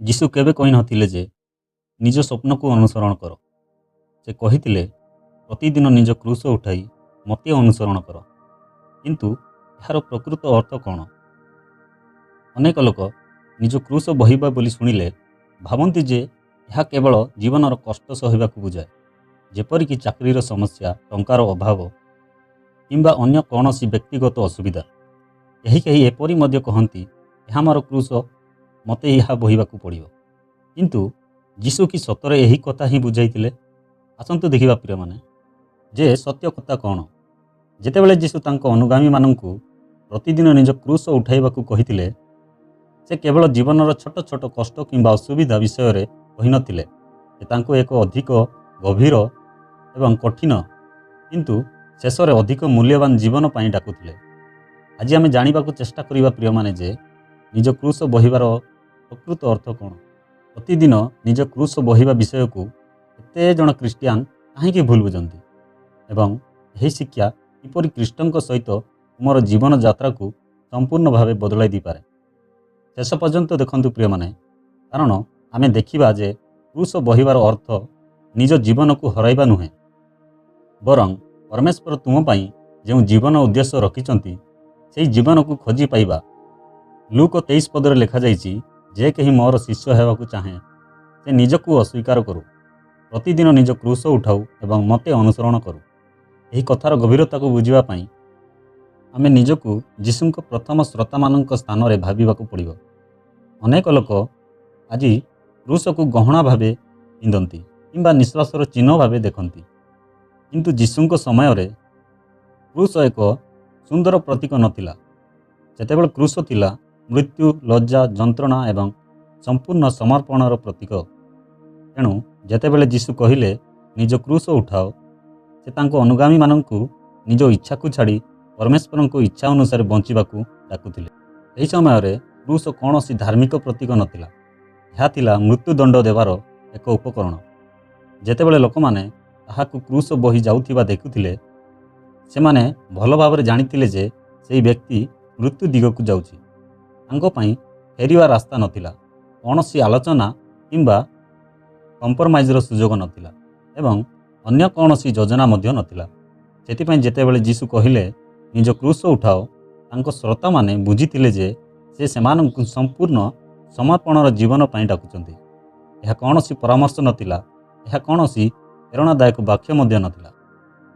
ଯୀଶୁ କେବେ କହିନଥିଲେ ଯେ ନିଜ ସ୍ୱପ୍ନକୁ ଅନୁସରଣ କର। ସେ କହିଥିଲେ ପ୍ରତିଦିନ ନିଜ କ୍ରୁଶ ଉଠାଇ ମୋତେ ଅନୁସରଣ କର। କିନ୍ତୁ ଏହାର ପ୍ରକୃତ ଅର୍ଥ କ'ଣ? ଅନେକ ଲୋକ ନିଜ କ୍ରୁଶ ବହିବା ବୋଲି ଶୁଣିଲେ ଭାବନ୍ତି ଯେ ଏହା କେବଳ ଜୀବନର କଷ୍ଟ ସହିବାକୁ ବୁଝାଏ, ଯେପରିକି ଚାକିରିର ସମସ୍ୟା, ଟଙ୍କାର ଅଭାବ କିମ୍ବା ଅନ୍ୟ କୌଣସି ବ୍ୟକ୍ତିଗତ ଅସୁବିଧା। କେହି ଏପରି ମଧ୍ୟ କହନ୍ତି, ଏହା ମୋର କ୍ରୁଶ, ମୋତେ ଏହା ବହିବାକୁ ପଡ଼ିବ। କିନ୍ତୁ ଯୀଶୁ କି ସତରେ ଏହି କଥା ହିଁ ବୁଝାଇଥିଲେ? ଆସନ୍ତୁ ଦେଖିବା ପ୍ରିୟମାନେ ଯେ ସତ୍ୟ କଥା କ'ଣ। ଯେତେବେଳେ ଯୀଶୁ ତାଙ୍କ ଅନୁଗାମୀମାନଙ୍କୁ ପ୍ରତିଦିନ ନିଜ କ୍ରୁଶ ଉଠାଇବାକୁ କହିଥିଲେ, ସେ କେବଳ ଜୀବନର ଛୋଟ ଛୋଟ କଷ୍ଟ କିମ୍ବା ଅସୁବିଧା ବିଷୟରେ କହିନଥିଲେ। ସେ ତାଙ୍କୁ ଏକ ଅଧିକ ଗଭୀର ଏବଂ କଠିନ କିନ୍ତୁ ଶେଷରେ ଅଧିକ ମୂଲ୍ୟବାନ ଜୀବନ ପାଇଁ ଡାକୁଥିଲେ। ଆଜି ଆମେ ଜାଣିବାକୁ ଚେଷ୍ଟା କରିବା ପ୍ରିୟମାନେ ଯେ ନିଜ କ୍ରୁଶ ବହିବାର ପ୍ରକୃତ ଅର୍ଥ କ'ଣ। ପ୍ରତିଦିନ ନିଜ କ୍ରୁଶ ବହିବା ବିଷୟକୁ ଏତେ ଜଣ ଖ୍ରୀଷ୍ଟିଆନ କାହିଁକି ଭୁଲ ବୁଝନ୍ତି ଏବଂ ଏହି ଶିକ୍ଷା କିପରି ଖ୍ରୀଷ୍ଟଙ୍କ ସହିତ ତୁମର ଜୀବନ ଯାତ୍ରାକୁ ସମ୍ପୂର୍ଣ୍ଣ ଭାବେ ବଦଳାଇ ଦେଇପାରେ। ଶେଷ ପର୍ଯ୍ୟନ୍ତ ଦେଖନ୍ତୁ ପ୍ରିୟମାନେ, କାରଣ ଆମେ ଦେଖିବା ଯେ କ୍ରୁଶ ବହିବାର ଅର୍ଥ ନିଜ ଜୀବନକୁ ହରାଇବା ନୁହେଁ, ବରଂ ପରମେଶ୍ୱର ତୁମ ପାଇଁ ଯେଉଁ ଜୀବନ ଉଦ୍ଦେଶ୍ୟ ରଖିଛନ୍ତି ସେହି ଜୀବନକୁ ଖୋଜି ପାଇବା। ଲୁକ 23 ପଦରେ ଲେଖାଯାଇଛି, ଯେ କେହି ମୋର ଶିଷ୍ୟ ହେବାକୁ ଚାହେଁ ସେ ନିଜକୁ ଅସ୍ୱୀକାର କରୁ, ପ୍ରତିଦିନ ନିଜ କ୍ରୁଶ ଉଠାଉ ଏବଂ ମୋତେ ଅନୁସରଣ କରୁ। ଏହି କଥାର ଗଭୀରତାକୁ ବୁଝିବା ପାଇଁ ଆମେ ନିଜକୁ ଯୀଶୁଙ୍କ ପ୍ରଥମ ଶ୍ରୋତାମାନଙ୍କ ସ୍ଥାନରେ ଭାବିବାକୁ ପଡ଼ିବ। ଅନେକ ଲୋକ ଆଜି କ୍ରୁଶକୁ ଗହଣା ଭାବେ ପିନ୍ଧନ୍ତି କିମ୍ବା ନିଶ୍ୱାସର ଚିହ୍ନ ଭାବେ ଦେଖନ୍ତି, କିନ୍ତୁ ଯୀଶୁଙ୍କ ସମୟରେ କ୍ରୁଶ ଏକ ସୁନ୍ଦର ପ୍ରତୀକ ନଥିଲା। ସେତେବେଳେ କ୍ରୁଶ ଥିଲା ମୃତ୍ୟୁ, ଲଜ୍ଜା, ଯନ୍ତ୍ରଣା ଏବଂ ସମ୍ପୂର୍ଣ୍ଣ ସମର୍ପଣର ପ୍ରତୀକ। ତେଣୁ ଯେତେବେଳେ ଯୀଶୁ କହିଲେ ନିଜ କ୍ରୁଶ ଉଠାଅ, ସେ ତାଙ୍କ ଅନୁଗାମୀମାନଙ୍କୁ ନିଜ ଇଚ୍ଛାକୁ ଛାଡ଼ି ପରମେଶ୍ୱରଙ୍କ ଇଚ୍ଛା ଅନୁସାରେ ବଞ୍ଚିବାକୁ ଡାକୁଥିଲେ। ଏହି ସମୟରେ କ୍ରୁଶ କୌଣସି ଧାର୍ମିକ ପ୍ରତୀକ ନଥିଲା, ଏହା ଥିଲା ମୃତ୍ୟୁଦଣ୍ଡ ଦେବାର ଏକ ଉପକରଣ। ଯେତେବେଳେ ଲୋକମାନେ ତାହାକୁ କ୍ରୁଶ ବହି ଯାଉଥିବା ଦେଖୁଥିଲେ, ସେମାନେ ଭଲ ଭାବରେ ଜାଣିଥିଲେ ଯେ ସେହି ବ୍ୟକ୍ତି ମୃତ୍ୟୁ ଦିଗକୁ ଯାଉଛି। ତାଙ୍କ ପାଇଁ ଫେରିବା ରାସ୍ତା ନଥିଲା, କୌଣସି ଆଲୋଚନା କିମ୍ବା କମ୍ପ୍ରମାଇଜ୍ର ସୁଯୋଗ ନଥିଲା ଏବଂ ଅନ୍ୟ କୌଣସି ଯୋଜନା ମଧ୍ୟ ନଥିଲା। ସେଥିପାଇଁ ଯେତେବେଳେ ଯୀଶୁ କହିଲେ ନିଜ କ୍ରୁଶ ଉଠାଅ, ତାଙ୍କ ଶ୍ରୋତାମାନେ ବୁଝିଥିଲେ ଯେ ସେ ସେମାନଙ୍କୁ ସମ୍ପୂର୍ଣ୍ଣ ସମର୍ପଣର ଜୀବନ ପାଇଁ ଡାକୁଛନ୍ତି। ଏହା କୌଣସି ପରାମର୍ଶ ନଥିଲା, ଏହା କୌଣସି ପ୍ରେରଣାଦାୟକ ବାକ୍ୟ ମଧ୍ୟ ନଥିଲା।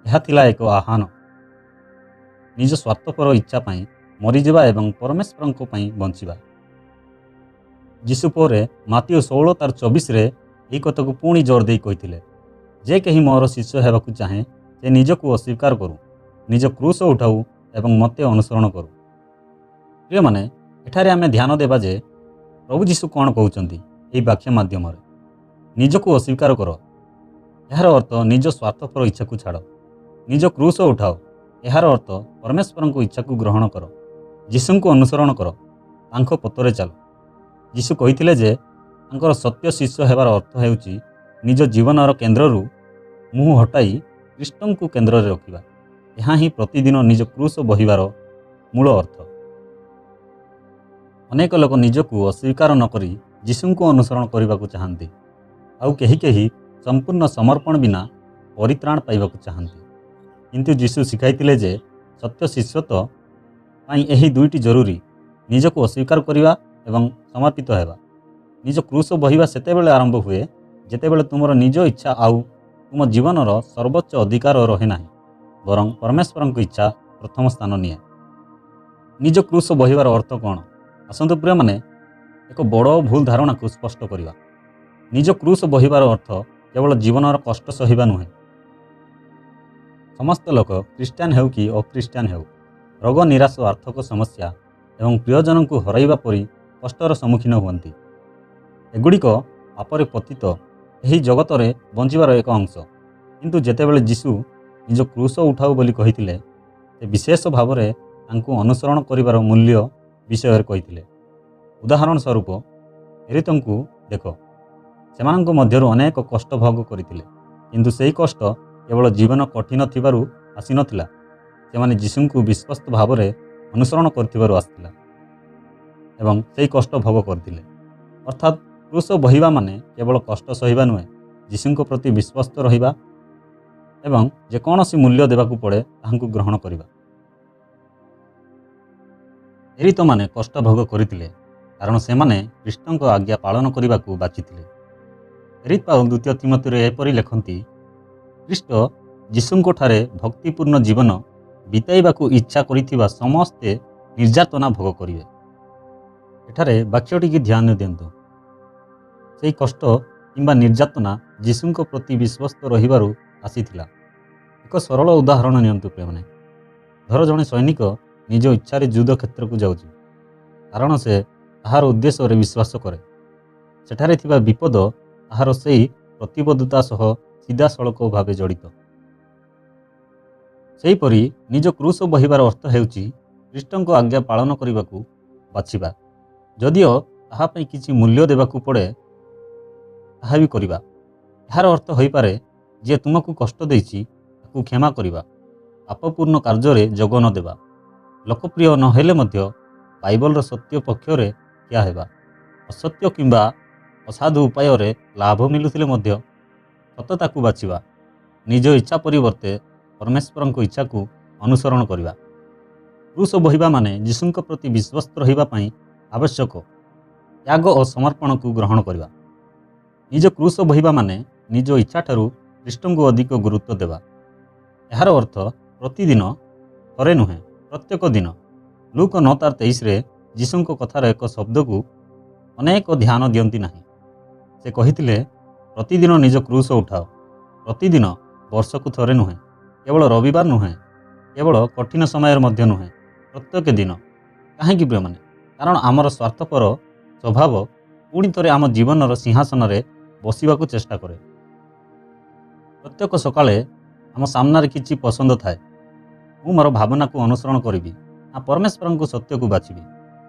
ଏହା ଥିଲା ଏକ ଆହ୍ୱାନ, ନିଜ ସ୍ୱାର୍ଥପର ଇଚ୍ଛା ପାଇଁ ମରିଯିବା ଏବଂ ପରମେଶ୍ୱରଙ୍କ ପାଇଁ ବଞ୍ଚିବା। ଯୀଶୁ ପରେ ମାତିୟ 16:24ରେ ଏହି କଥାକୁ ପୁଣି ଜୋର ଦେଇ କହିଥିଲେ, ଯେ କେହି ମୋର ଶିଷ୍ୟ ହେବାକୁ ଚାହେଁ ସେ ନିଜକୁ ଅସ୍ୱୀକାର କରୁ, ନିଜ କ୍ରୁଶ ଉଠାଉ ଏବଂ ମୋତେ ଅନୁସରଣ କରୁ। ପ୍ରିୟମାନେ, ଏଠାରେ ଆମେ ଧ୍ୟାନ ଦେବା ଯେ ପ୍ରଭୁ ଯୀଶୁ କ'ଣ କହୁଛନ୍ତି ଏହି ବାକ୍ୟ ମାଧ୍ୟମରେ। ନିଜକୁ ଅସ୍ୱୀକାର କର, ଏହାର ଅର୍ଥ ନିଜ ସ୍ୱାର୍ଥପର ଇଚ୍ଛାକୁ ଛାଡ଼। ନିଜ କ୍ରୁଶ ଉଠାଅ, ଏହାର ଅର୍ଥ ପରମେଶ୍ୱରଙ୍କ ଇଚ୍ଛାକୁ ଗ୍ରହଣ କର। ଯୀଶୁଙ୍କୁ ଅନୁସରଣ କର, ତାଙ୍କ ପଥରେ ଚାଲ। ଯୀଶୁ କହିଥିଲେ ଯେ ତାଙ୍କର ସତ୍ୟ ଶିଷ୍ୟ ହେବାର ଅର୍ଥ ହେଉଛି ନିଜ ଜୀବନର କେନ୍ଦ୍ରରୁ ମୁହଁ ହଟାଇ ଖ୍ରୀଷ୍ଟଙ୍କୁ କେନ୍ଦ୍ରରେ ରଖିବା। ଏହା ହିଁ ପ୍ରତିଦିନ ନିଜ କ୍ରୁଶ ବହିବାର ମୂଳ ଅର୍ଥ। ଅନେକ ଲୋକ ନିଜକୁ ଅସ୍ୱୀକାର ନକରି ଯୀଶୁଙ୍କୁ ଅନୁସରଣ କରିବାକୁ ଚାହାନ୍ତି, ଆଉ କେହି ସମ୍ପୂର୍ଣ୍ଣ ସମର୍ପଣ ବିନା ପରିତ୍ରାଣ ପାଇବାକୁ ଚାହାନ୍ତି। କିନ୍ତୁ ଯୀଶୁ ଶିଖାଇଥିଲେ ଯେ ସତ୍ୟ ଶିଷ୍ୟତ୍ୱ ପାଇଁ ଏହି ଦୁଇଟି ଜରୁରୀ, ନିଜକୁ ଅସ୍ୱୀକାର କରିବା ଏବଂ ସମର୍ପିତ ହେବା। ନିଜ କ୍ରୁଶ ବହିବା ସେତେବେଳେ ଆରମ୍ଭ ହୁଏ ଯେତେବେଳେ ତୁମର ନିଜ ଇଚ୍ଛା ଆଉ ତୁମ ଜୀବନର ସର୍ବୋଚ୍ଚ ଅଧିକାର ରହେ ନାହିଁ, ବରଂ ପରମେଶ୍ୱରଙ୍କ ଇଚ୍ଛା ପ୍ରଥମ ସ୍ଥାନ ନିଏ। ନିଜ କ୍ରୁଶ ବହିବାର ଅର୍ଥ କ'ଣ? ଆସନ୍ତୁ ପ୍ରିୟମାନେ ଏକ ବଡ଼ ଭୁଲ ଧାରଣାକୁ ସ୍ପଷ୍ଟ କରିବା। ନିଜ କ୍ରୁଶ ବହିବାର ଅର୍ଥ କେବଳ ଜୀବନର କଷ୍ଟ ସହିବା ନୁହେଁ। ସମସ୍ତ ଲୋକ, ଖ୍ରୀଷ୍ଟିଆନ ହେଉ କି ଅଖ୍ରୀଷ୍ଟିଆନ ହେଉ, ରୋଗ, ନିରାଶ, ଆର୍ଥିକ ସମସ୍ୟା ଏବଂ ପ୍ରିୟଜନଙ୍କୁ ହରାଇବା ପରି କଷ୍ଟର ସମ୍ମୁଖୀନ ହୁଅନ୍ତି। ଏଗୁଡ଼ିକ ପାପରେ ପତିତ ଏହି ଜଗତରେ ବଞ୍ଚିବାର ଏକ ଅଂଶ। କିନ୍ତୁ ଯେତେବେଳେ ଯୀଶୁ ନିଜ କ୍ରୁଶ ଉଠାଉ ବୋଲି କହିଥିଲେ, ସେ ବିଶେଷ ଭାବରେ ତାଙ୍କୁ ଅନୁସରଣ କରିବାର ମୂଲ୍ୟ ବିଷୟରେ କହିଥିଲେ। ଉଦାହରଣ ସ୍ୱରୂପ ଫେରିତଙ୍କୁ ଦେଖ, ସେମାନଙ୍କ ମଧ୍ୟରୁ ଅନେକ କଷ୍ଟ ଭୋଗ କରିଥିଲେ, କିନ୍ତୁ ସେହି କଷ୍ଟ କେବଳ ଜୀବନ କଠିନ ଥିବାରୁ ଆସିନଥିଲା, ସେମାନେ ଯୀଶୁଙ୍କୁ ବିଶ୍ୱସ୍ତ ଭାବରେ ଅନୁସରଣ କରିଥିବାରୁ ଆସିଥିଲା ଏବଂ ସେହି କଷ୍ଟ ଭୋଗ କରିଥିଲେ। ଅର୍ଥାତ୍ କ୍ରୁଶ ବହିବା ମାନେ କେବଳ କଷ୍ଟ ସହିବା ନୁହେଁ, ଯୀଶୁଙ୍କ ପ୍ରତି ବିଶ୍ୱସ୍ତ ରହିବା ଏବଂ ଯେକୌଣସି ମୂଲ୍ୟ ଦେବାକୁ ପଡ଼େ ତାହାଙ୍କୁ ଗ୍ରହଣ କରିବା। ପ୍ରେରିତମାନେ କଷ୍ଟ ଭୋଗ କରିଥିଲେ କାରଣ ସେମାନେ ଖ୍ରୀଷ୍ଟଙ୍କ ଆଜ୍ଞା ପାଳନ କରିବାକୁ ବାଛିଥିଲେ। ପ୍ରେରିତ ପାଉଲ ଦ୍ୱିତୀୟ ତିମୋଥୀରେ ଏପରି ଲେଖନ୍ତି, ଖ୍ରୀଷ୍ଟ ଯୀଶୁଙ୍କଠାରେ ଭକ୍ତିପୂର୍ଣ୍ଣ ଜୀବନ ବିତାଇବାକୁ ଇଚ୍ଛା କରିଥିବା ସମସ୍ତେ ନିର୍ଯାତନା ଭୋଗ କରିବେ। ଏଠାରେ ବାକ୍ୟଟିକି ଧ୍ୟାନ ଦିଅନ୍ତୁ। ସେହି କଷ୍ଟ କିମ୍ବା ନିର୍ଯାତନା ଯୀଶୁଙ୍କ ପ୍ରତି ବିଶ୍ୱସ୍ତ ରହିବାରୁ ଆସିଥିଲା। ଏକ ସରଳ ଉଦାହରଣ ନିଅନ୍ତୁ ପ୍ରିୟମାନେ। ଧର ଜଣେ ସୈନିକ ନିଜ ଇଚ୍ଛାରେ ଯୁଦ୍ଧ କ୍ଷେତ୍ରକୁ ଯାଉଛି, କାରଣ ସେ ତାହାର ଉଦ୍ଦେଶ୍ୟରେ ବିଶ୍ୱାସ କରେ। ସେଠାରେ ଥିବା ବିପଦ ତାହାର ସେହି ପ୍ରତିବଦ୍ଧତା ସହ ସିଧାସଳଖ ଭାବେ ଜଡ଼ିତ। ସେହିପରି ନିଜ କ୍ରୁଶ ବହିବାର ଅର୍ଥ ହେଉଛି ଖ୍ରୀଷ୍ଟଙ୍କ ଆଜ୍ଞା ପାଳନ କରିବାକୁ ବାଛିବା, ଯଦିଓ ତାହା ପାଇଁ କିଛି ମୂଲ୍ୟ ଦେବାକୁ ପଡ଼େ ତାହା ବି କରିବା। ଏହାର ଅର୍ଥ ହୋଇପାରେ ଯିଏ ତୁମକୁ କଷ୍ଟ ଦେଇଛି ତାକୁ କ୍ଷମା କରିବା, ପାପପୂର୍ଣ୍ଣ କାର୍ଯ୍ୟରେ ଯୋଗ ନ ଦେବା, ଲୋକପ୍ରିୟ ନହେଲେ ମଧ୍ୟ ବାଇବଲର ସତ୍ୟ ପକ୍ଷରେ ଠିଆ ହେବା, ଅସତ୍ୟ କିମ୍ବା ଅସାଧୁ ଉପାୟରେ ଲାଭ ମିଳୁଥିଲେ ମଧ୍ୟ ସତତାକୁ ବାଛିବା, ନିଜ ଇଚ୍ଛା ପରିବର୍ତ୍ତେ ପରମେଶ୍ୱରଙ୍କ ଇଚ୍ଛାକୁ ଅନୁସରଣ କରିବା। କ୍ରୁଶ ବହିବା ମାନେ ଯୀଶୁଙ୍କ ପ୍ରତି ବିଶ୍ୱସ୍ତ ରହିବା ପାଇଁ ଆବଶ୍ୟକ ତ୍ୟାଗ ଓ ସମର୍ପଣକୁ ଗ୍ରହଣ କରିବା। ନିଜ କ୍ରୁଶ ବହିବା ମାନେ ନିଜ ଇଚ୍ଛାଠାରୁ ଖ୍ରୀଷ୍ଟଙ୍କୁ ଅଧିକ ଗୁରୁତ୍ୱ ଦେବା। ଏହାର ଅର୍ଥ ପ୍ରତିଦିନ, ଥରେ ନୁହେଁ, ପ୍ରତ୍ୟେକ ଦିନ। ଲୁକ 9:23ରେ ଯୀଶୁଙ୍କ କଥାର ଏକ ଶବ୍ଦକୁ ଅନେକ ଧ୍ୟାନ ଦିଅନ୍ତି ନାହିଁ। ସେ କହିଥିଲେ, ପ୍ରତିଦିନ ନିଜ କ୍ରୁଶ ଉଠାଅ। ପ୍ରତିଦିନ, ବର୍ଷକୁ ଥରେ ନୁହେଁ, କେବଳ ରବିବାର ନୁହେଁ, କେବଳ କଠିନ ସମୟରେ ମଧ୍ୟ ନୁହେଁ, ପ୍ରତ୍ୟେକ ଦିନ। କାହିଁକି ପ୍ରିୟମାନେ? କାରଣ ଆମର ସ୍ୱାର୍ଥପର ସ୍ୱଭାବ ପୁଣି ଥରେ ଆମ ଜୀବନର ସିଂହାସନରେ ବସିବାକୁ ଚେଷ୍ଟା କରେ। ପ୍ରତ୍ୟେକ ସକାଳେ ଆମ ସାମ୍ନାରେ କିଛି ପସନ୍ଦ ଥାଏ। ମୁଁ ମୋର ଭାବନାକୁ ଅନୁସରଣ କରିବି ନା ପରମେଶ୍ୱରଙ୍କ ସତ୍ୟକୁ ବାଛିବି?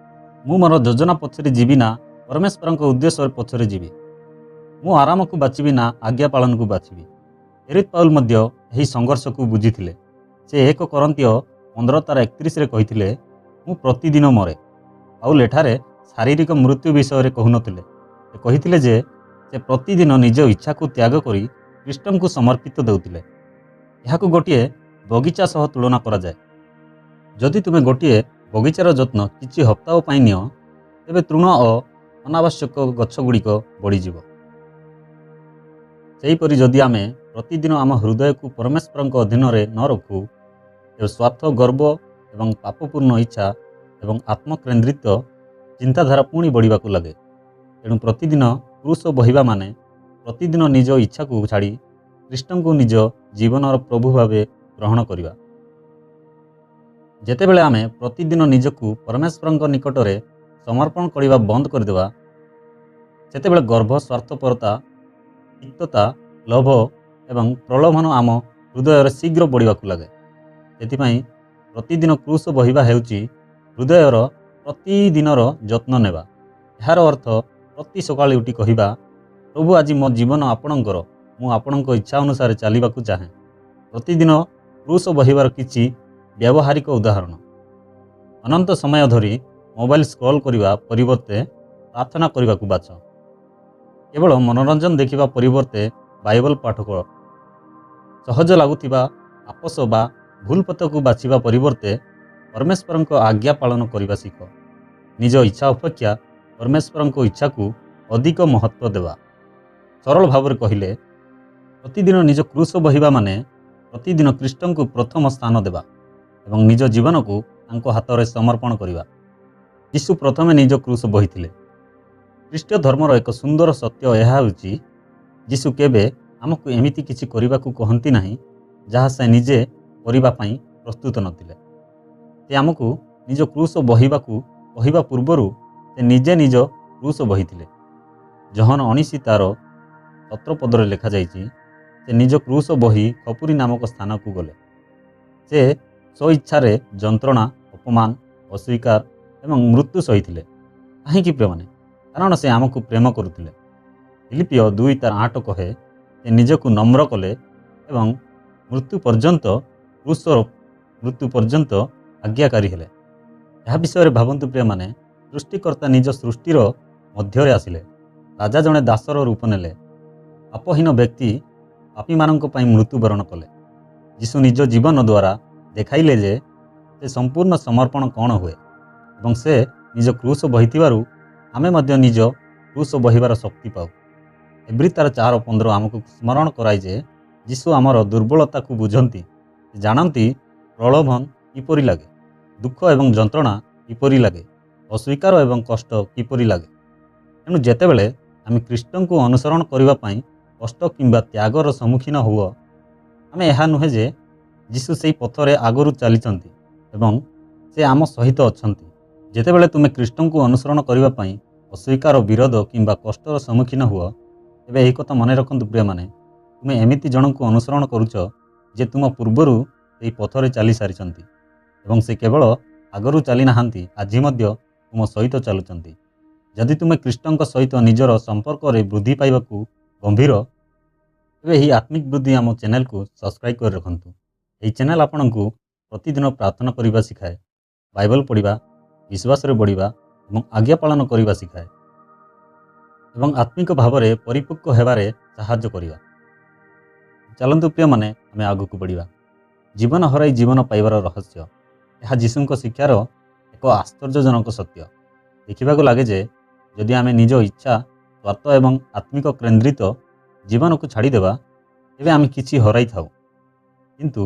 ମୁଁ ମୋର ଯୋଜନା ପଛରେ ଯିବି ନା ପରମେଶ୍ୱରଙ୍କ ଉଦ୍ଦେଶ୍ୟ ପଛରେ ଯିବି? ମୁଁ ଆରାମକୁ ବାଛିବି ନା ଆଜ୍ଞା ପାଳନକୁ ବାଛିବି? ପ୍ରେରିତ ପାଉଲ ମଧ୍ୟ ଏହି ସଂଘର୍ଷକୁ ବୁଝିଥିଲେ। ସେ 1 କରନ୍ଥୀୟ 15:31ରେ କହିଥିଲେ, ମୁଁ ପ୍ରତିଦିନ ମରେ। ପାଉଲ ଏଠାରେ ଶାରୀରିକ ମୃତ୍ୟୁ ବିଷୟରେ କହୁନଥିଲେ। ସେ କହିଥିଲେ ଯେ ସେ ପ୍ରତିଦିନ ନିଜ ଇଚ୍ଛାକୁ ତ୍ୟାଗ କରି ଖ୍ରୀଷ୍ଟଙ୍କୁ ସମର୍ପିତ ଦେଉଥିଲେ। ଏହାକୁ ଗୋଟିଏ ବଗିଚା ସହ ତୁଳନା କରାଯାଏ। ଯଦି ତୁମେ ଗୋଟିଏ ବଗିଚାର ଯତ୍ନ କିଛି ସପ୍ତାହ ପାଇଁ ନିଅ, ତେବେ ତୃଣ ଓ ଅନାବଶ୍ୟକ ଗଛଗୁଡ଼ିକ ବଢ଼ିଯିବ। ସେହିପରି ଯଦି ଆମେ ପ୍ରତିଦିନ ଆମ ହୃଦୟକୁ ପରମେଶ୍ୱରଙ୍କ ଅଧୀନରେ ନ ରଖୁ, ତେବେ ସ୍ୱାର୍ଥ, ଗର୍ବ ଏବଂ ପାପପୂର୍ଣ୍ଣ ଇଚ୍ଛା ଏବଂ ଆତ୍ମକେନ୍ଦ୍ରିତ ଚିନ୍ତାଧାରା ପୁଣି ବଢ଼ିବାକୁ ଲାଗେ। ତେଣୁ ପ୍ରତିଦିନ କ୍ରୁଶ ବହିବା ମାନେ ପ୍ରତିଦିନ ନିଜ ଇଚ୍ଛାକୁ ଛାଡ଼ି ଖ୍ରୀଷ୍ଟଙ୍କୁ ନିଜ ଜୀବନର ପ୍ରଭୁ ଭାବେ ଗ୍ରହଣ କରିବା। ଯେତେବେଳେ ଆମେ ପ୍ରତିଦିନ ନିଜକୁ ପରମେଶ୍ୱରଙ୍କ ନିକଟରେ ସମର୍ପଣ କରିବା ବନ୍ଦ କରିଦେବା, ସେତେବେଳେ ଗର୍ବ, ସ୍ୱାର୍ଥପରତା, ତିକ୍ତତା, ଲୋଭ ଏବଂ ପ୍ରଲୋଭନ ଆମ ହୃଦୟରେ ଶୀଘ୍ର ବଢ଼ିବାକୁ ଲାଗେ। ସେଥିପାଇଁ ପ୍ରତିଦିନ କ୍ରୁଶ ବହିବା ହେଉଛି ହୃଦୟର ପ୍ରତିଦିନର ଯତ୍ନ ନେବା। ଏହାର ଅର୍ଥ ପ୍ରତି ସକାଳେ ଉଠି କହିବା, ପ୍ରଭୁ ଆଜି ମୋ ଜୀବନ ଆପଣଙ୍କର, ମୁଁ ଆପଣଙ୍କ ଇଚ୍ଛା ଅନୁସାରେ ଚାଲିବାକୁ ଚାହେଁ। ପ୍ରତିଦିନ କ୍ରୁଶ ବହିବାର କିଛି ବ୍ୟବହାରିକ ଉଦାହରଣ। ଅନନ୍ତ ସମୟ ଧରି ମୋବାଇଲ ସ୍କ୍ରୋଲ କରିବା ପରିବର୍ତ୍ତେ ପ୍ରାର୍ଥନା କରିବାକୁ ବାଛ। କେବଳ ମନୋରଞ୍ଜନ ଦେଖିବା ପରିବର୍ତ୍ତେ ବାଇବଲ ପାଠ କର। ସହଜ ଲାଗୁଥିବା ଆପୋଷ ବା ଭୁଲ ପଥକୁ ବାଛିବା ପରିବର୍ତ୍ତେ ପରମେଶ୍ୱରଙ୍କ ଆଜ୍ଞା ପାଳନ କରିବା ଶିଖ। ନିଜ ଇଚ୍ଛା ଅପେକ୍ଷା ପରମେଶ୍ୱରଙ୍କ ଇଚ୍ଛାକୁ ଅଧିକ ମହତ୍ତ୍ୱ ଦେବା। ସରଳ ଭାବରେ କହିଲେ, ପ୍ରତିଦିନ ନିଜ କ୍ରୁଶ ବହିବା ମାନେ ପ୍ରତିଦିନ ଖ୍ରୀଷ୍ଟଙ୍କୁ ପ୍ରଥମ ସ୍ଥାନ ଦେବା ଏବଂ ନିଜ ଜୀବନକୁ ତାଙ୍କ ହାତରେ ସମର୍ପଣ କରିବା। ଯୀଶୁ ପ୍ରଥମେ ନିଜ କ୍ରୁଶ ବହିଥିଲେ। ଖ୍ରୀଷ୍ଟୀୟ ଧର୍ମର ଏକ ସୁନ୍ଦର ସତ୍ୟ ଏହା ହେଉଛି, ଯୀଶୁ କେବେ ଆମକୁ ଏମିତି କିଛି କରିବାକୁ କହନ୍ତି ନାହିଁ ଯାହା ସେ ନିଜେ କରିବା ପାଇଁ ପ୍ରସ୍ତୁତ ନଥିଲେ। ସେ ଆମକୁ ନିଜ କ୍ରୁଶ ବହିବାକୁ କହିବା ପୂର୍ବରୁ ସେ ନିଜେ ନିଜ କ୍ରୁଶ ବହିଥିଲେ। ଜହନ 19:17 ଲେଖାଯାଇଛି, ସେ ନିଜ କ୍ରୁଶ ବହି ଖପୁରୀ ନାମକ ସ୍ଥାନକୁ ଗଲେ। ସେ ସ୍ୱଇଚ୍ଛାରେ ଯନ୍ତ୍ରଣା, ଅପମାନ, ଅସ୍ୱୀକାର ଏବଂ ମୃତ୍ୟୁ ସହିଥିଲେ। କାହିଁକି ପ୍ରିୟମାନେ? କାରଣ ସେ ଆମକୁ ପ୍ରେମ କରୁଥିଲେ। ଫିଲିପିଓ 2:8 କହେ, ସେ ନିଜକୁ ନମ୍ର କଲେ ଏବଂ ମୃତ୍ୟୁ ପର୍ଯ୍ୟନ୍ତ ଆଜ୍ଞାକାରୀ ହେଲେ। ଏହା ବିଷୟରେ ଭାବନ୍ତୁ ପ୍ରିୟମାନେ, ସୃଷ୍ଟିକର୍ତ୍ତା ନିଜ ସୃଷ୍ଟିର ମଧ୍ୟରେ ଆସିଲେ। ରାଜା ଜଣେ ଦାସର ରୂପ ନେଲେ। ପାପହୀନ ବ୍ୟକ୍ତି ପାପୀମାନଙ୍କ ପାଇଁ ମୃତ୍ୟୁବରଣ କଲେ। ଯୀଶୁ ନିଜ ଜୀବନ ଦ୍ୱାରା ଦେଖାଇଲେ ଯେ ସେ ସମ୍ପୂର୍ଣ୍ଣ ସମର୍ପଣ କ'ଣ ହୁଏ ଏବଂ ସେ ନିଜ କ୍ରୁଶ ବହିଥିବାରୁ ଆମେ ମଧ୍ୟ ନିଜ କ୍ରୁଶ ବହିବାର ଶକ୍ତି ପାଉ। ଏବ୍ରୀ 4:15 ଆମକୁ ସ୍ମରଣ କରାଏ ଯେ ଯୀଶୁ ଆମର ଦୁର୍ବଳତାକୁ ବୁଝନ୍ତି, ଜାଣନ୍ତି ପ୍ରଲୋଭନ କିପରି ଲାଗେ, ଦୁଃଖ ଏବଂ ଯନ୍ତ୍ରଣା କିପରି ଲାଗେ, ଅସ୍ୱୀକାର ଏବଂ କଷ୍ଟ କିପରି ଲାଗେ। ତେଣୁ ଯେତେବେଳେ ଆମେ ଖ୍ରୀଷ୍ଟଙ୍କୁ ଅନୁସରଣ କରିବା ପାଇଁ କଷ୍ଟ କିମ୍ବା ତ୍ୟାଗର ସମ୍ମୁଖୀନ ହୁଅ, ଆମେ ଏହା ନୁହେଁ ଯେ ଯୀଶୁ ସେହି ପଥରେ ଆଗରୁ ଚାଲିଛନ୍ତି ଏବଂ ସେ ଆମ ସହିତ ଅଛନ୍ତି। ଯେତେବେଳେ ତୁମେ ଖ୍ରୀଷ୍ଟଙ୍କୁ ଅନୁସରଣ କରିବା ପାଇଁ ଅସ୍ୱୀକାର, ବିରୋଧ କିମ୍ବା କଷ୍ଟର ସମ୍ମୁଖୀନ ହୁଅ, ତେବେ ଏହି କଥା ମନେ ରଖନ୍ତୁ ପ୍ରିୟମାନେ, ତୁମେ ଏମିତି ଜଣଙ୍କୁ ଅନୁସରଣ କରୁଛ ଯେ ତୁମ ପୂର୍ବରୁ ସେହି ପଥରେ ଚାଲି ସାରିଛନ୍ତି ଏବଂ ସେ କେବଳ ଆଗରୁ ଚାଲି ନାହାନ୍ତି, ଆଜି ମଧ୍ୟ ତୁମ ସହିତ ଚାଲୁଛନ୍ତି। ଯଦି ତୁମେ ଖ୍ରୀଷ୍ଟଙ୍କ ସହିତ ନିଜର ସମ୍ପର୍କରେ ବୃଦ୍ଧି ପାଇବାକୁ ଗମ୍ଭୀର, ତେବେ ଏହି ଆତ୍ମିକ ବୃଦ୍ଧି ଆମ ଚ୍ୟାନେଲକୁ ସବସ୍କ୍ରାଇବ୍ କରି ରଖନ୍ତୁ। ଏହି ଚ୍ୟାନେଲ ଆପଣଙ୍କୁ ପ୍ରତିଦିନ ପ୍ରାର୍ଥନା କରିବା ଶିଖାଏ, ବାଇବଲ ପଢ଼ିବା, ବିଶ୍ୱାସରେ ବଢ଼ିବା ଏବଂ ଆଜ୍ଞା ପାଳନ କରିବା ଶିଖାଏ ଏବଂ ଆତ୍ମିକ ଭାବରେ ପରିପକ୍ୱ ହେବାରେ ସାହାଯ୍ୟ କରିବା। ଚାଲନ୍ତୁ ପ୍ରିୟମାନେ, ଆମେ ଆଗକୁ ବଢ଼ିବା। ଜୀବନ ହରାଇ ଜୀବନ ପାଇବାର ରହସ୍ୟ। ଏହା ଯୀଶୁଙ୍କ ଶିକ୍ଷାର ଏକ ଆଶ୍ଚର୍ଯ୍ୟଜନକ ସତ୍ୟ। ଦେଖିବାକୁ ଲାଗେ ଯେ ଯଦି ଆମେ ନିଜ ଇଚ୍ଛା, ସ୍ୱାର୍ଥ ଏବଂ ଆତ୍ମିକ କେନ୍ଦ୍ରିତ ଜୀବନକୁ ଛାଡ଼ିଦେବା, ତେବେ ଆମେ କିଛି ହରାଇଥାଉ। କିନ୍ତୁ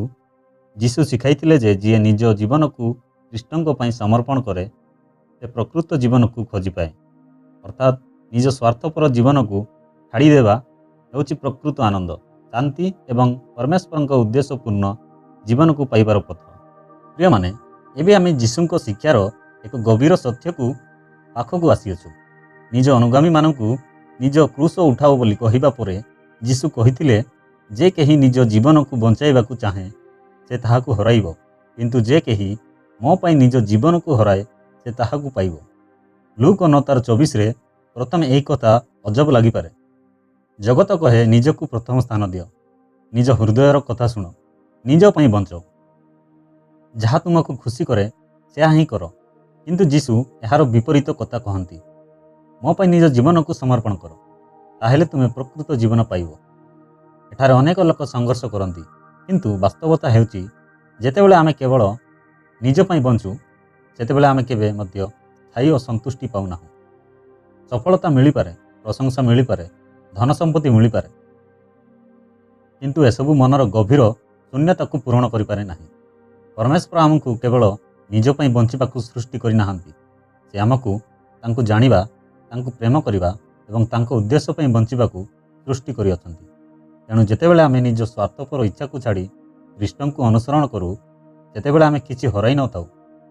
ଯୀଶୁ ଶିଖାଇଥିଲେ ଯେ ଯିଏ ନିଜ ଜୀବନକୁ ଖ୍ରୀଷ୍ଟଙ୍କ ପାଇଁ ସମର୍ପଣ କରେ, ସେ ପ୍ରକୃତ ଜୀବନକୁ ଖୋଜିପାଏ। ଅର୍ଥାତ୍ ନିଜ ସ୍ୱାର୍ଥପର ଜୀବନକୁ ଛାଡ଼ିଦେବା ହେଉଛି ପ୍ରକୃତ ଆନନ୍ଦ, ଶାନ୍ତି ଏବଂ ପରମେଶ୍ୱରଙ୍କ ଉଦ୍ଦେଶ୍ୟପୂର୍ଣ୍ଣ ଜୀବନକୁ ପାଇବାର ପଥ। ପ୍ରିୟମାନେ, ଏବେ ଆମେ ଯୀଶୁଙ୍କ ଶିକ୍ଷାର ଏକ ଗଭୀର ସତ୍ୟକୁ ପାଖକୁ ଆସିଅଛୁ। ନିଜ ଅନୁଗାମୀମାନଙ୍କୁ ନିଜ କ୍ରୁଶ ଉଠାଅ ବୋଲି କହିବା ପରେ ଯୀଶୁ କହିଥିଲେ, ଯେ କେହି ନିଜ ଜୀବନକୁ ବଞ୍ଚାଇବାକୁ ଚାହେଁ ସେ ତାହାକୁ ହରାଇବ, କିନ୍ତୁ ଯେ କେହି ମୋ ପାଇଁ ନିଜ ଜୀବନକୁ ହରାଏ ସେ ତାହାକୁ ପାଇବ। ଲୁକ୍ 9:24 ପ୍ରଥମେ ଏହି କଥା ଅଜବ ଲାଗିପାରେ। ଜଗତ କହେ ନିଜକୁ ପ୍ରଥମ ସ୍ଥାନ ଦିଅ, ନିଜ ହୃଦୟର କଥା ଶୁଣ, ନିଜ ପାଇଁ ବଞ୍ଚ, ଯାହା ତୁମକୁ ଖୁସି କରେ ସେହା ହିଁ କର। କିନ୍ତୁ ଯୀଶୁ ଏହାର ବିପରୀତ କଥା କହନ୍ତି, ମୋ ପାଇଁ ନିଜ ଜୀବନକୁ ସମର୍ପଣ କର, ତାହେଲେ ତୁମେ ପ୍ରକୃତ ଜୀବନ ପାଇବ। ଏଠାରେ ଅନେକ ଲୋକ ସଂଘର୍ଷ କରନ୍ତି, କିନ୍ତୁ ବାସ୍ତବତା ହେଉଛି ଯେତେବେଳେ ଆମେ କେବଳ ନିଜ ପାଇଁ ବଞ୍ଚୁ, ସେତେବେଳେ ଆମେ କେବେ ମଧ୍ୟ ସ୍ଥାୟୀ ଅସନ୍ତୁଷ୍ଟି ପାଉନାହୁଁ। ସଫଳତା ମିଳିପାରେ, ପ୍ରଶଂସା ମିଳିପାରେ, ଧନ ସମ୍ପତ୍ତି ମିଳିପାରେ, କିନ୍ତୁ ଏସବୁ ମନର ଗଭୀର ଶୂନ୍ୟତାକୁ ପୂରଣ କରିପାରେ ନାହିଁ। ପରମେଶ୍ୱର ଆମକୁ କେବଳ ନିଜ ପାଇଁ ବଞ୍ଚିବାକୁ ସୃଷ୍ଟି କରିନାହାନ୍ତି, ସେ ଆମକୁ ତାଙ୍କୁ ଜାଣିବା, ତାଙ୍କୁ ପ୍ରେମ କରିବା ଏବଂ ତାଙ୍କ ଉଦ୍ଦେଶ୍ୟ ପାଇଁ ବଞ୍ଚିବାକୁ ସୃଷ୍ଟି କରିଅଛନ୍ତି। ତେଣୁ ଯେତେବେଳେ ଆମେ ନିଜ ସ୍ୱାର୍ଥପର ଇଚ୍ଛାକୁ ଛାଡ଼ି ଖ୍ରୀଷ୍ଟଙ୍କୁ ଅନୁସରଣ କରୁ, ସେତେବେଳେ ଆମେ କିଛି ହରାଇ ନଥାଉ,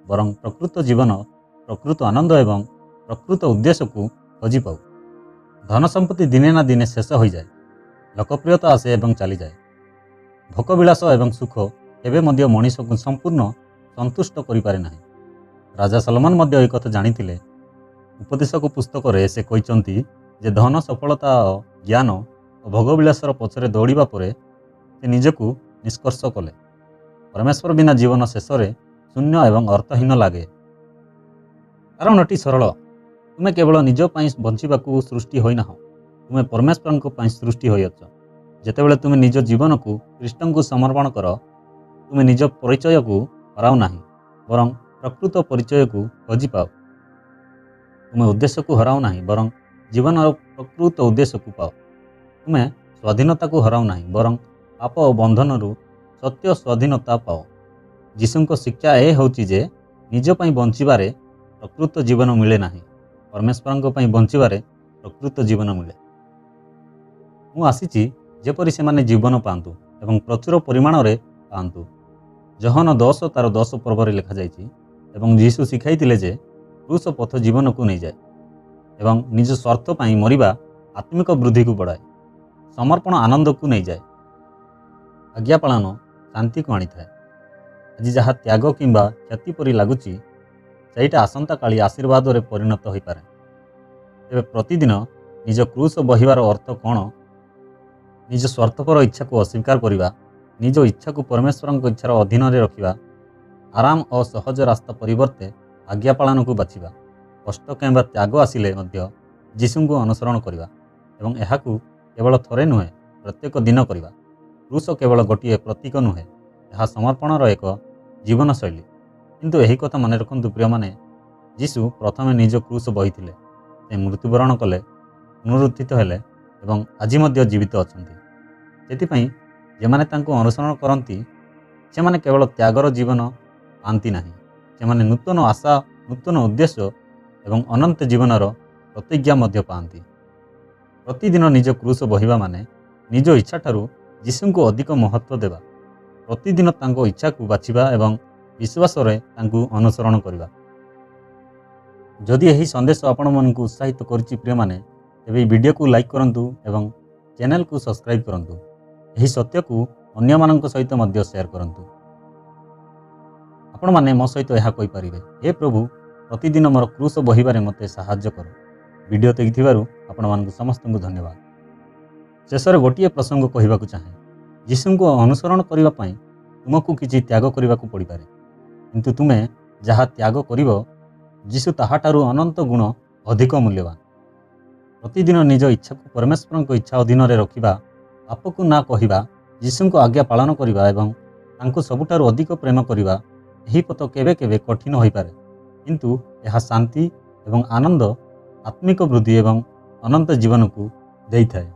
ବରଂ ପ୍ରକୃତ ଜୀବନ, ପ୍ରକୃତ ଆନନ୍ଦ ଏବଂ ପ୍ରକୃତ ଉଦ୍ଦେଶ୍ୟକୁ ଖୋଜିପାଉ। ଧନ ସମ୍ପତ୍ତି ଦିନେ ନା ଦିନେ ଶେଷ ହୋଇଯାଏ, ଲୋକପ୍ରିୟତା ଆସେ ଏବଂ ଚାଲିଯାଏ। ଭୋକବିଳାସ ଏବଂ ସୁଖ କେବେ ମଧ୍ୟ ମଣିଷକୁ ସମ୍ପୂର୍ଣ୍ଣ ସନ୍ତୁଷ୍ଟ କରିପାରେ ନାହିଁ। ରାଜା ସଲୋମନ ମଧ୍ୟ ଏହି କଥା ଜାଣିଥିଲେ। ଉପଦେଶକ ପୁସ୍ତକରେ ସେ କହିଛନ୍ତି ଯେ ଧନ, ସଫଳତା, ଜ୍ଞାନ ଓ ଭୋଗବିଳାସର ପଛରେ ଦୌଡ଼ିବା ପରେ ସେ ନିଜକୁ ନିଷ୍କର୍ଷ କଲେ, ପରମେଶ୍ୱର ବିନା ଜୀବନ ଶେଷରେ ଶୂନ୍ୟ ଏବଂ ଅର୍ଥହୀନ ଲାଗେ। କାରଣଟି ସରଳ, ତୁମେ କେବଳ ନିଜ ପାଇଁ ବଞ୍ଚିବାକୁ ସୃଷ୍ଟି ହୋଇନାହଁ, ତୁମେ ପରମେଶ୍ୱରଙ୍କ ପାଇଁ ସୃଷ୍ଟି ହୋଇଅଛ। ଯେତେବେଳେ ତୁମେ ନିଜ ଜୀବନକୁ ଖ୍ରୀଷ୍ଟଙ୍କୁ ସମର୍ପଣ କର, ତୁମେ ନିଜ ପରିଚୟକୁ ହରାଉ ନାହିଁ, ବରଂ ପ୍ରକୃତ ପରିଚୟକୁ ଖୋଜିପାଅ। ତୁମେ ଉଦ୍ଦେଶ୍ୟକୁ ହରାଉ ନାହିଁ, ବରଂ ଜୀବନର ପ୍ରକୃତ ଉଦ୍ଦେଶ୍ୟକୁ ପାଅ। ତୁମେ ସ୍ୱାଧୀନତାକୁ ହରାଉ ନାହିଁ, ବରଂ ପାପ ଓ ବନ୍ଧନରୁ ସତ୍ୟ ସ୍ୱାଧୀନତା ପାଅ। ଯୀଶୁଙ୍କ ଶିକ୍ଷା ଏ ହେଉଛି ଯେ ନିଜ ପାଇଁ ବଞ୍ଚିବାରେ ପ୍ରକୃତ ଜୀବନ ମିଳେ ନାହିଁ, ପରମେଶ୍ୱରଙ୍କ ପାଇଁ ବଞ୍ଚିବାରେ ପ୍ରକୃତ ଜୀବନ ମିଳେ। ମୁଁ ଆସିଛି ଯେପରି ସେମାନେ ଜୀବନ ପାଆନ୍ତୁ ଏବଂ ପ୍ରଚୁର ପରିମାଣରେ ପାଆନ୍ତୁ। ଯୋହନ 10:10 ପର୍ବରେ ଲେଖାଯାଇଛି, ଏବଂ ଯୀଶୁ ଶିଖାଇଥିଲେ ଯେ କ୍ରୁଶ ପଥ ଜୀବନକୁ ନେଇଯାଏ ଏବଂ ନିଜ ସ୍ୱାର୍ଥ ପାଇଁ ମରିବା ଆତ୍ମିକ ବୃଦ୍ଧିକୁ ବଢ଼ାଏ। ସମର୍ପଣ ଆନନ୍ଦକୁ ନେଇଯାଏ, ଆଜ୍ଞା ପାଳନ ଶାନ୍ତିକୁ ଆଣିଥାଏ। ଆଜି ଯାହା ତ୍ୟାଗ କିମ୍ବା କ୍ଷତି ପରି ଲାଗୁଛି, ସେଇଟା ଆସନ୍ତାକାଲି ଆଶୀର୍ବାଦରେ ପରିଣତ ହୋଇପାରେ। ତେବେ ପ୍ରତିଦିନ ନିଜ କ୍ରୁଶ ବହିବାର ଅର୍ଥ କ'ଣ? ନିଜ ସ୍ୱାର୍ଥପର ଇଚ୍ଛାକୁ ଅସ୍ୱୀକାର କରିବା, ନିଜ ଇଚ୍ଛାକୁ ପରମେଶ୍ୱରଙ୍କ ଇଚ୍ଛାର ଅଧୀନରେ ରଖିବା, ଆରାମ ଓ ସହଜ ରାସ୍ତା ପରିବର୍ତ୍ତେ ଆଜ୍ଞା ପାଳନକୁ ବାଛିବା। କଷ୍ଟ କିମ୍ବା ତ୍ୟାଗ ଆସିଲେ ମଧ୍ୟ ଯୀଶୁଙ୍କୁ ଅନୁସରଣ କରିବା ଏବଂ ଏହାକୁ କେବଳ ଥରେ ନୁହେଁ ପ୍ରତ୍ୟେକ ଦିନ କରିବା। କ୍ରୁଶ କେବଳ ଗୋଟିଏ ପ୍ରତୀକ ନୁହେଁ, ଏହା ସମର୍ପଣର ଏକ ଜୀବନଶୈଳୀ। କିନ୍ତୁ ଏହି କଥା ମନେ ରଖନ୍ତୁ ପ୍ରିୟମାନେ, ଯୀଶୁ ପ୍ରଥମେ ନିଜ କ୍ରୁଶ ବହିଥିଲେ। ସେ ମୃତ୍ୟୁବରଣ କଲେ, ପୁନରୁତ୍ଥିତ ହେଲେ ଏବଂ ଆଜି ମଧ୍ୟ ଜୀବିତ ଅଛନ୍ତି। ସେଥିପାଇଁ ଯେମାନେ ତାଙ୍କୁ ଅନୁସରଣ କରନ୍ତି ସେମାନେ କେବଳ ତ୍ୟାଗର ଜୀବନ ପାଆନ୍ତି ନାହିଁ, ସେମାନେ ନୂତନ ଆଶା, ନୂତନ ଉଦ୍ଦେଶ୍ୟ ଏବଂ ଅନନ୍ତ ଜୀବନର ପ୍ରତିଜ୍ଞା ମଧ୍ୟ ପାଆନ୍ତି। ପ୍ରତିଦିନ ନିଜ କ୍ରୁଶ ବହିବା ମାନେ ନିଜ ଇଚ୍ଛାଠାରୁ ଯୀଶୁଙ୍କୁ ଅଧିକ ମହତ୍ତ୍ୱ ଦେବା। ପ୍ରତିଦିନ ତାଙ୍କ ଇଚ୍ଛାକୁ ବାଛିବା ଏବଂ ବିଶ୍ୱାସରେ ତାଙ୍କୁ ଅନୁସରଣ କରିବା। ଯଦି ଏହି ସନ୍ଦେଶ ଆପଣମାନଙ୍କୁ ଉତ୍ସାହିତ କରିଛି ପ୍ରିୟମାନେ, ତେବେ ଏହି ଭିଡ଼ିଓକୁ ଲାଇକ୍ କରନ୍ତୁ ଏବଂ ଚ୍ୟାନେଲକୁ ସବସ୍କ୍ରାଇବ୍ କରନ୍ତୁ। ଏହି ସତ୍ୟକୁ ଅନ୍ୟମାନଙ୍କ ସହିତ ମଧ୍ୟ ସେୟାର କରନ୍ତୁ। ଆପଣମାନେ ମୋ ସହିତ ଏହା କହିପାରିବେ, ହେ ପ୍ରଭୁ, ପ୍ରତିଦିନ ମୋର କ୍ରୁଶ ବହିବାରେ ମୋତେ ସାହାଯ୍ୟ କର। ଭିଡ଼ିଓ ଦେଖିଥିବାରୁ ଆପଣମାନଙ୍କୁ ସମସ୍ତଙ୍କୁ ଧନ୍ୟବାଦ। ଶେଷରେ ଗୋଟିଏ ପ୍ରସଙ୍ଗ କହିବାକୁ ଚାହେଁ। ଯୀଶୁଙ୍କୁ ଅନୁସରଣ କରିବା ପାଇଁ ତୁମକୁ କିଛି ତ୍ୟାଗ କରିବାକୁ ପଡ଼ିପାରେ, କିନ୍ତୁ ତୁମେ ଯାହା ତ୍ୟାଗ କରିବ ଯୀଶୁ ତାହାଠାରୁ ଅନନ୍ତ ଗୁଣ ଅଧିକ ମୂଲ୍ୟବାନ। ପ୍ରତିଦିନ ନିଜ ଇଚ୍ଛାକୁ ପରମେଶ୍ୱରଙ୍କ ଇଚ୍ଛା ଅଧୀନରେ ରଖିବା, ପାପକୁ ନା କହିବା, ଯୀଶୁଙ୍କ ଆଜ୍ଞା ପାଳନ କରିବା ଏବଂ ତାଙ୍କୁ ସବୁଠାରୁ ଅଧିକ ପ୍ରେମ କରିବା, ଏହି ପଥ କେବେ କେବେ କଠିନ ହୋଇପାରେ, କିନ୍ତୁ ଏହା ଶାନ୍ତି ଏବଂ ଆନନ୍ଦ, ଆତ୍ମିକ ବୃଦ୍ଧି ଏବଂ ଅନନ୍ତ ଜୀବନକୁ ଦେଇଥାଏ।